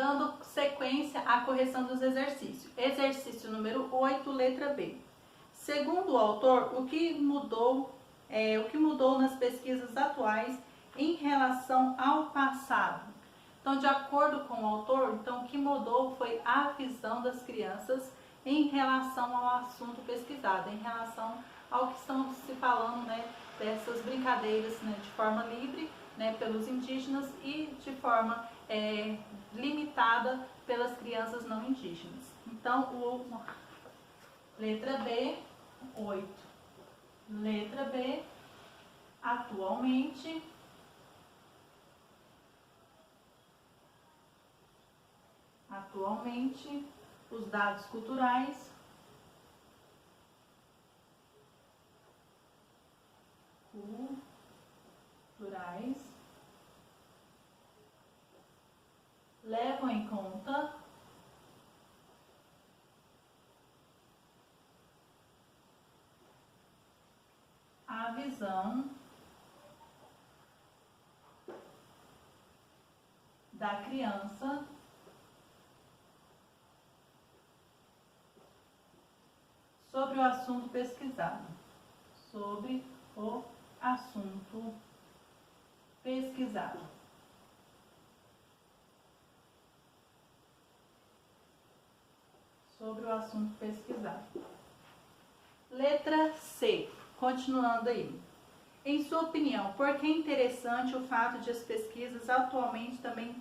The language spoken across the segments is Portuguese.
Dando sequência à correção dos exercícios. Exercício número 8, letra B. Segundo o autor, o que mudou nas pesquisas atuais em relação ao passado? Então, de acordo com o autor, então, o que mudou foi a visão das crianças em relação ao assunto pesquisado, em relação ao que estão se falando, né, dessas brincadeiras, né, de forma livre, né, pelos indígenas e de forma limitada pelas crianças não indígenas. Então, letra B, 8. Letra B, atualmente os dados culturais levam em conta a visão da criança sobre o assunto pesquisado. Sobre o assunto pesquisado. Sobre o assunto pesquisado. Letra C. Continuando aí. Em sua opinião, por que é interessante o fato de as pesquisas atualmente também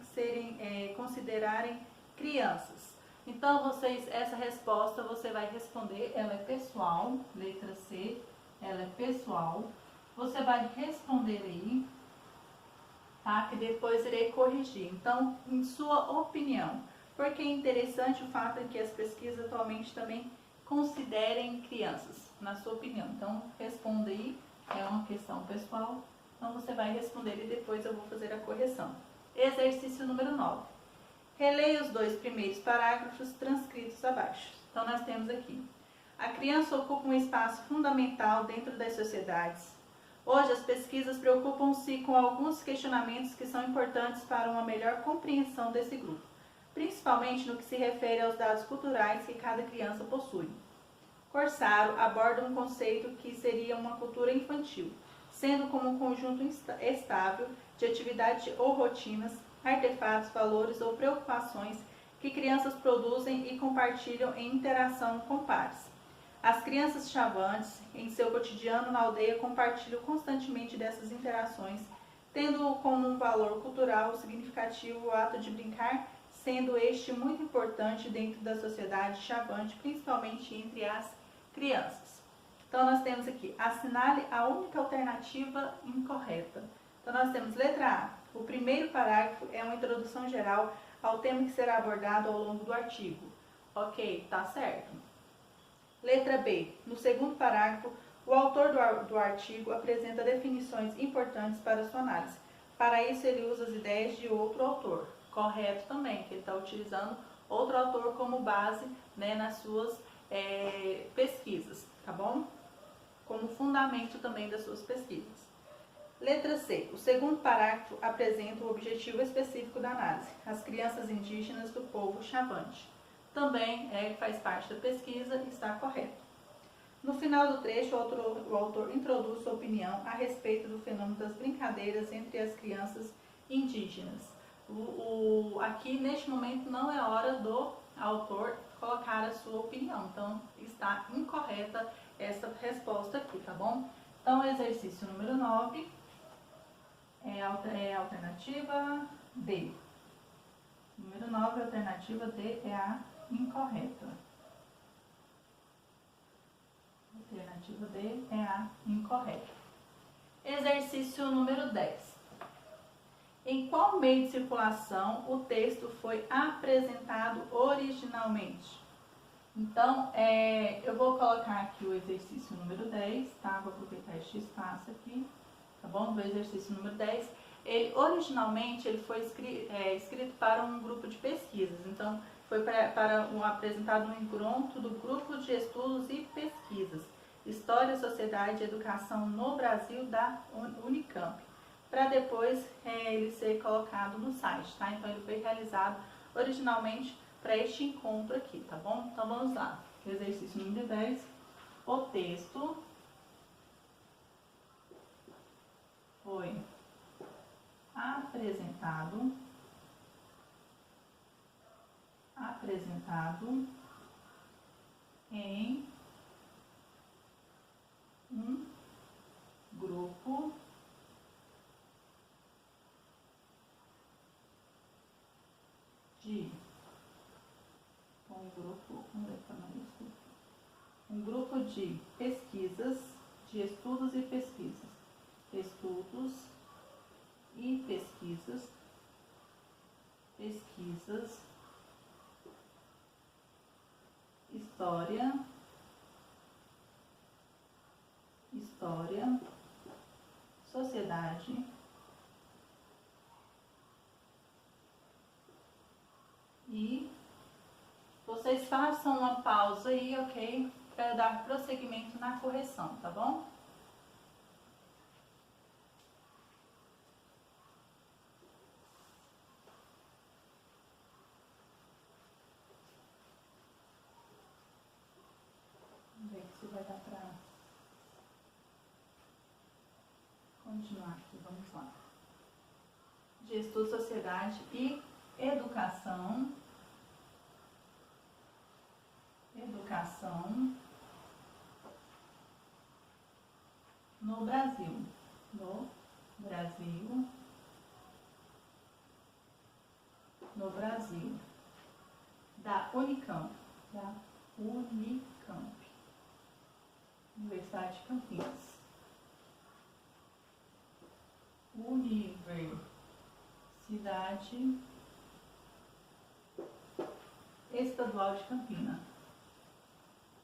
considerarem crianças? Então, essa resposta você vai responder, ela é pessoal, letra C, ela é pessoal. Você vai responder aí, tá? Que depois irei corrigir. Então, em sua opinião, por que é interessante o fato de que as pesquisas atualmente também considerem crianças, na sua opinião? Então, responda aí. É uma questão pessoal, então você vai responder e depois eu vou fazer a correção. Exercício número 9. Releia os 2 primeiros parágrafos transcritos abaixo. Então nós temos aqui: a criança ocupa um espaço fundamental dentro das sociedades. Hoje as pesquisas preocupam-se com alguns questionamentos que são importantes para uma melhor compreensão desse grupo, principalmente no que se refere aos dados culturais que cada criança possui. Corsaro aborda um conceito que seria uma cultura infantil, sendo como um conjunto estável de atividades ou rotinas, artefatos, valores ou preocupações que crianças produzem e compartilham em interação com pares. As crianças chavantes, em seu cotidiano na aldeia, compartilham constantemente dessas interações, tendo como um valor cultural significativo o ato de brincar, sendo este muito importante dentro da sociedade chavante, principalmente entre as crianças. Então, nós temos aqui: assinale a única alternativa incorreta. Então, nós temos letra A. O primeiro parágrafo é uma introdução geral ao tema que será abordado ao longo do artigo. Ok, tá certo. Letra B. No segundo parágrafo, o autor do artigo apresenta definições importantes para sua análise. Para isso, ele usa as ideias de outro autor. Correto também, que ele está utilizando outro autor como base, né, nas suas pesquisas, tá bom? Como fundamento também das suas pesquisas. Letra C. O segundo parágrafo apresenta o objetivo específico da análise: as crianças indígenas do povo chavante. Também faz parte da pesquisa e está correto. No final do trecho, o autor introduz sua opinião a respeito do fenômeno das brincadeiras entre as crianças indígenas. Aqui, neste momento, não é hora do autor colocar a sua opinião, então está incorreta essa resposta aqui, tá bom? Então, exercício número 9 é a alternativa D. Número 9, a alternativa D é a incorreta. Alternativa D é a incorreta. Exercício número 10. Em qual meio de circulação o texto foi apresentado originalmente? Então, eu vou colocar aqui o exercício número 10, tá? Vou aproveitar este espaço aqui, tá bom? Do exercício número 10. Originalmente, ele foi escrito para um grupo de pesquisas. Então, foi apresentado no encontro do Grupo de Estudos e Pesquisas, História, Sociedade e Educação no Brasil, da Unicamp, para depois ele ser colocado no site, tá? Então, ele foi realizado originalmente para este encontro aqui, tá bom? Então vamos lá. Exercício número 10. O texto foi apresentado em um grupo de pesquisas, de estudos e pesquisas, história, sociedade e vocês façam uma pausa aí, ok? Para dar prosseguimento na correção, tá bom? Vamos ver se vai dar para continuar aqui, vamos lá. De estudo, sociedade e educação no Brasil, da Unicamp, Universidade de Campinas, Universidade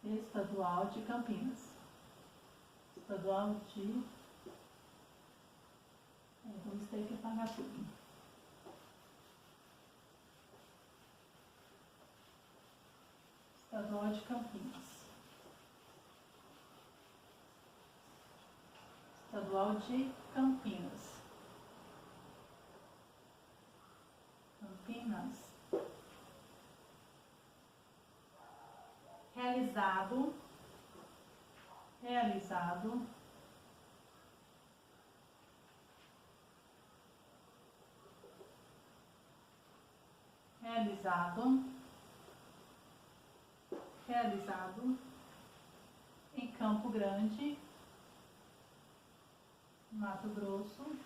Estadual de Campinas, vamos ter que apagar tudo. Estadual de Campinas. Realizado em Campo Grande, Mato Grosso,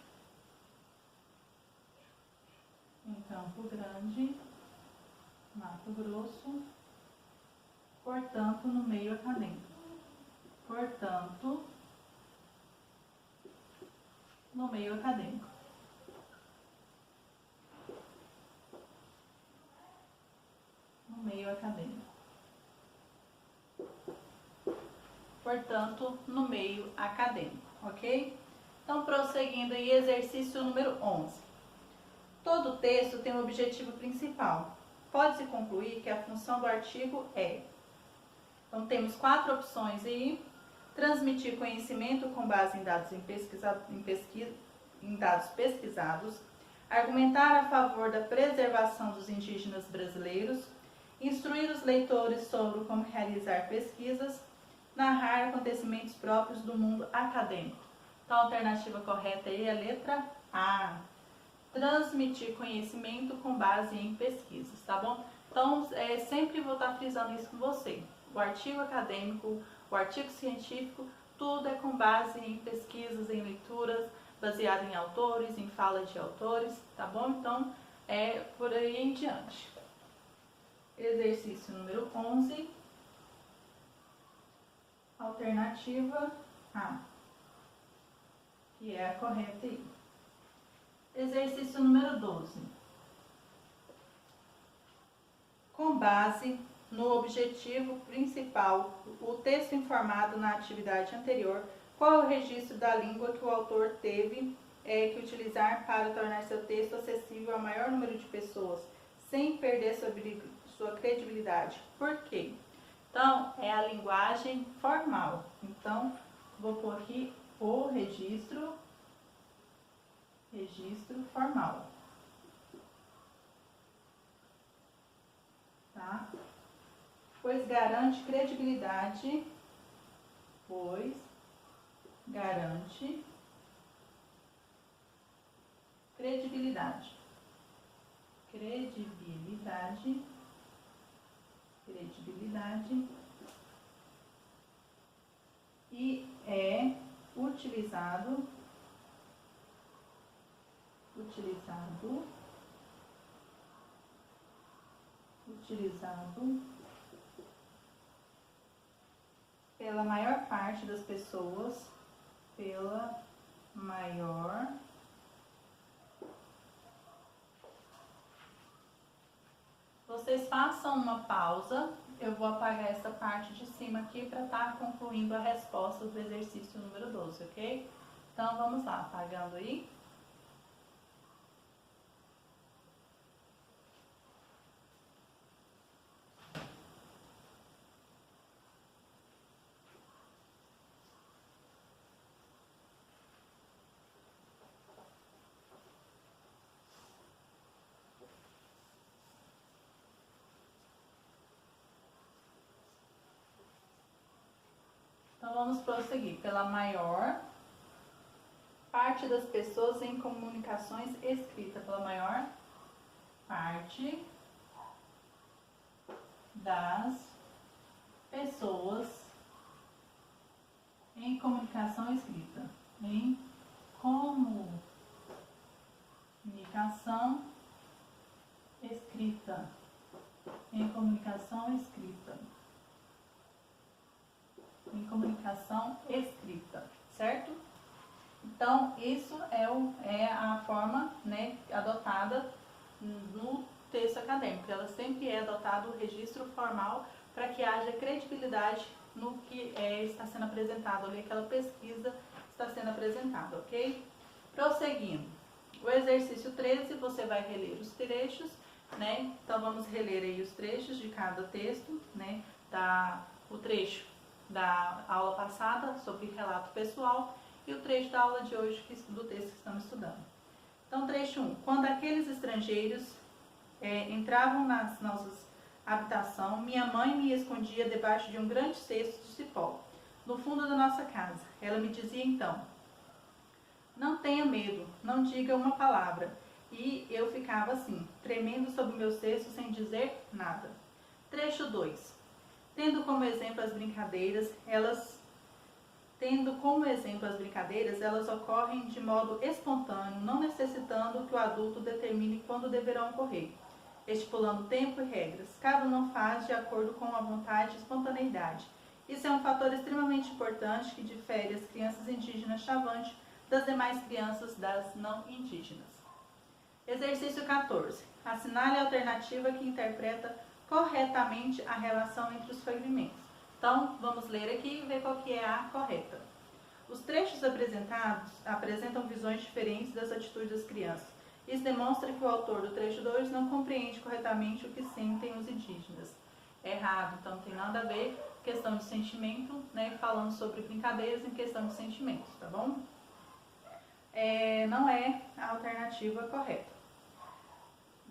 portanto, no meio acadêmico. Portanto, no meio acadêmico, ok? Então, prosseguindo aí, exercício número 11. Todo texto tem um objetivo principal. Pode-se concluir que a função do artigo é... Então, temos 4 opções aí. Transmitir conhecimento com base em dados pesquisados, argumentar a favor da preservação dos indígenas brasileiros, instruir os leitores sobre como realizar pesquisas, narrar acontecimentos próprios do mundo acadêmico. Então, a alternativa correta aí é a letra A. Transmitir conhecimento com base em pesquisas, tá bom? Então, sempre vou estar frisando isso com você. O artigo acadêmico, o artigo científico, tudo é com base em pesquisas, em leituras, baseado em autores, em fala de autores, tá bom? Então, é por aí em diante. Exercício número 11. Alternativa A, que é a correta aí. Exercício número 12. Com base no objetivo principal, o texto informado na atividade anterior, qual é o registro da língua que o autor teve que utilizar para tornar seu texto acessível ao maior número de pessoas, sem perder sua credibilidade? Por quê? Então, é a linguagem formal. Então, vou pôr aqui o registro formal. pois garante credibilidade, pois garante credibilidade, e é utilizado pela maior parte das pessoas, Vocês façam uma pausa, eu vou apagar essa parte de cima aqui para estar concluindo a resposta do exercício número 12, ok? Então vamos lá, apagando aí. Então vamos prosseguir. Pela maior parte das pessoas em comunicações escritas, pela maior parte das pessoas em comunicação escrita. Em comunicação escrita. Em comunicação escrita. Em comunicação escrita, certo? Então, isso é a forma, né, adotada no texto acadêmico. Ela sempre é adotado o registro formal para que haja credibilidade no que está sendo apresentado ali, aquela pesquisa está sendo apresentada, ok? Prosseguindo. O exercício 13, você vai reler os trechos, né? Então, vamos reler aí os trechos de cada texto, né? O trecho da aula passada sobre relato pessoal e o trecho da aula de hoje do texto que estamos estudando. Então, trecho 1. Quando aqueles estrangeiros entravam nas nossas habitação, minha mãe me escondia debaixo de um grande cesto de cipó, no fundo da nossa casa. Ela me dizia então: não tenha medo, não diga uma palavra. E eu ficava assim, tremendo sob o meu cesto sem dizer nada. Trecho 2. Tendo como exemplo as brincadeiras, elas ocorrem de modo espontâneo, não necessitando que o adulto determine quando deverão ocorrer, estipulando tempo e regras. Cada um faz de acordo com a vontade e espontaneidade. Isso é um fator extremamente importante que difere as crianças indígenas chavantes das demais crianças das não indígenas. Exercício 14. Assinale a alternativa que interpreta corretamente a relação entre os fragmentos. Então, vamos ler aqui e ver qual que é a correta. Os trechos apresentados apresentam visões diferentes das atitudes das crianças. Isso demonstra que o autor do trecho 2 não compreende corretamente o que sentem os indígenas. Errado, então não tem nada a ver com questão de sentimento, né, falando sobre brincadeiras em questão de sentimentos, tá bom? Não é a alternativa correta.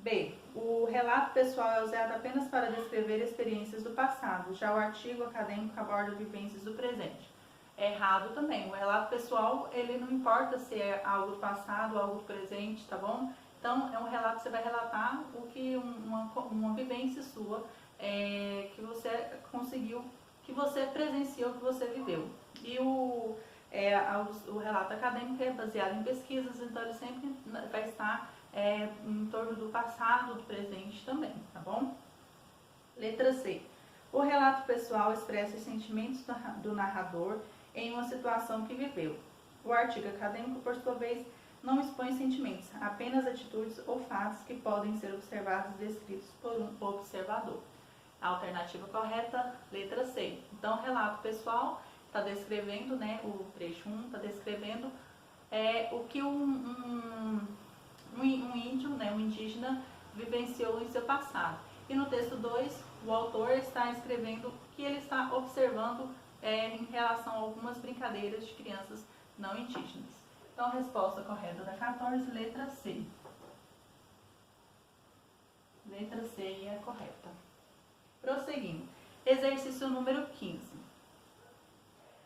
B. O relato pessoal é usado apenas para descrever experiências do passado, já o artigo acadêmico aborda vivências do presente. Errado também. O relato pessoal, ele não importa se é algo do passado ou algo do presente, tá bom? Então, é um relato que você vai relatar o que uma vivência sua que você conseguiu, que você presenciou, que você viveu. E o relato acadêmico é baseado em pesquisas, então ele sempre vai estar em torno do passado, do presente também, tá bom? Letra C. O relato pessoal expressa os sentimentos do narrador em uma situação que viveu. O artigo acadêmico, por sua vez, não expõe sentimentos, apenas atitudes ou fatos que podem ser observados e descritos por um observador. A alternativa correta, letra C. Então, o relato pessoal está descrevendo, né, o trecho 1 está descrevendo o que um índio, né, um indígena, vivenciou em seu passado. E no texto 2, o autor está escrevendo o que ele está observando em relação a algumas brincadeiras de crianças não indígenas. Então, a resposta correta da 14, letra C. Letra C é a correta. Prosseguindo. Exercício número 15.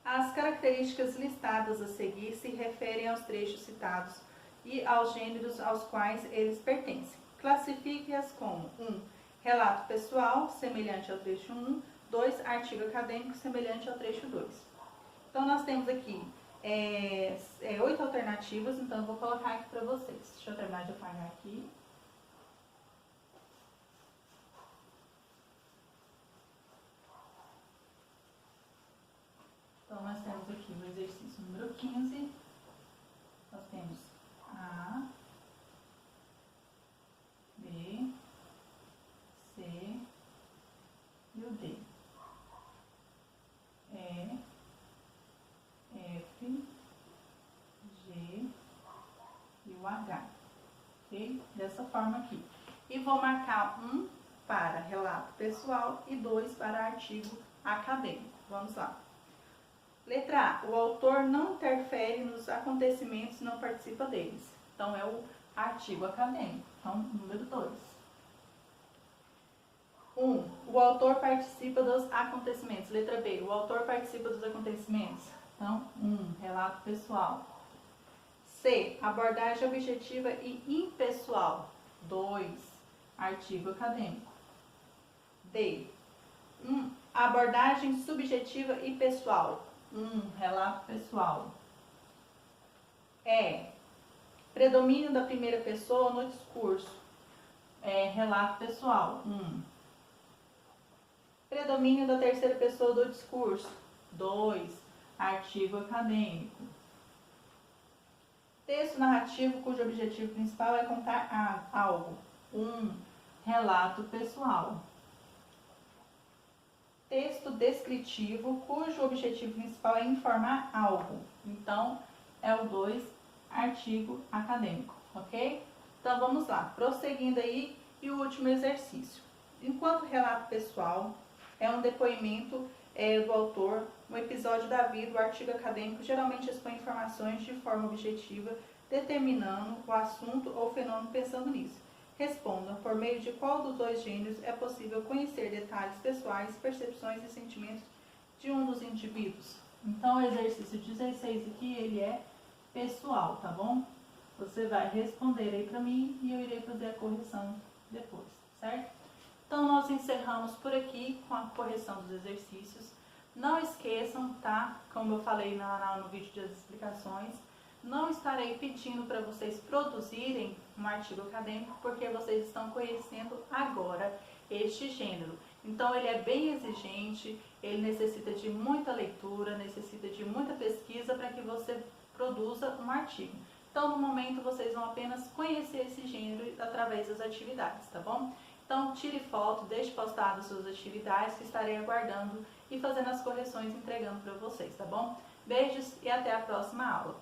As características listadas a seguir se referem aos trechos citados e aos gêneros aos quais eles pertencem. Classifique-as como 1. Relato pessoal, semelhante ao trecho 1. 2. Artigo acadêmico, semelhante ao trecho 2. Então, nós temos aqui 8 alternativas, então eu vou colocar aqui para vocês. Deixa eu terminar de apagar aqui. Então, nós temos aqui no exercício número 15, nós temos A, B, C e o D. E, F, G e o H. Ok? Dessa forma aqui. E vou marcar 1 para relato pessoal e 2 para artigo acadêmico. Vamos lá. Letra A. O autor não interfere nos acontecimentos e não participa deles. Então, é o artigo acadêmico. Então, número 2. 1. O autor participa dos acontecimentos. Letra B. O autor participa dos acontecimentos. Então, 1. Relato pessoal. C. Abordagem objetiva e impessoal. 2. Artigo acadêmico. D. Abordagem subjetiva e pessoal. 1. Relato pessoal. E. Predomínio da primeira pessoa no discurso. Relato pessoal. 1. Predomínio da terceira pessoa do discurso. 2. Artigo acadêmico. Texto narrativo cujo objetivo principal é contar algo. 1. Relato pessoal. Texto descritivo cujo objetivo principal é informar algo. Então, é o 2, artigo acadêmico, ok? Então, vamos lá. Prosseguindo aí, e o último exercício. Enquanto relato pessoal é um depoimento do autor, um episódio da vida, o artigo acadêmico geralmente expõe informações de forma objetiva, determinando o assunto ou fenômeno pensando nisso. Respondam por meio de qual dos dois gêneros é possível conhecer detalhes pessoais, percepções e sentimentos de um dos indivíduos. Então, o exercício 16 aqui, ele é pessoal, tá bom? Você vai responder aí para mim e eu irei fazer a correção depois, certo? Então, nós encerramos por aqui com a correção dos exercícios. Não esqueçam, tá? Como eu falei no vídeo das explicações, não estarei pedindo para vocês produzirem um artigo acadêmico, porque vocês estão conhecendo agora este gênero. Então, ele é bem exigente, ele necessita de muita leitura, necessita de muita pesquisa para que você produza um artigo. Então, no momento, vocês vão apenas conhecer esse gênero através das atividades, tá bom? Então, tire foto, deixe postadas suas atividades, que estarei aguardando e fazendo as correções e entregando para vocês, tá bom? Beijos e até a próxima aula.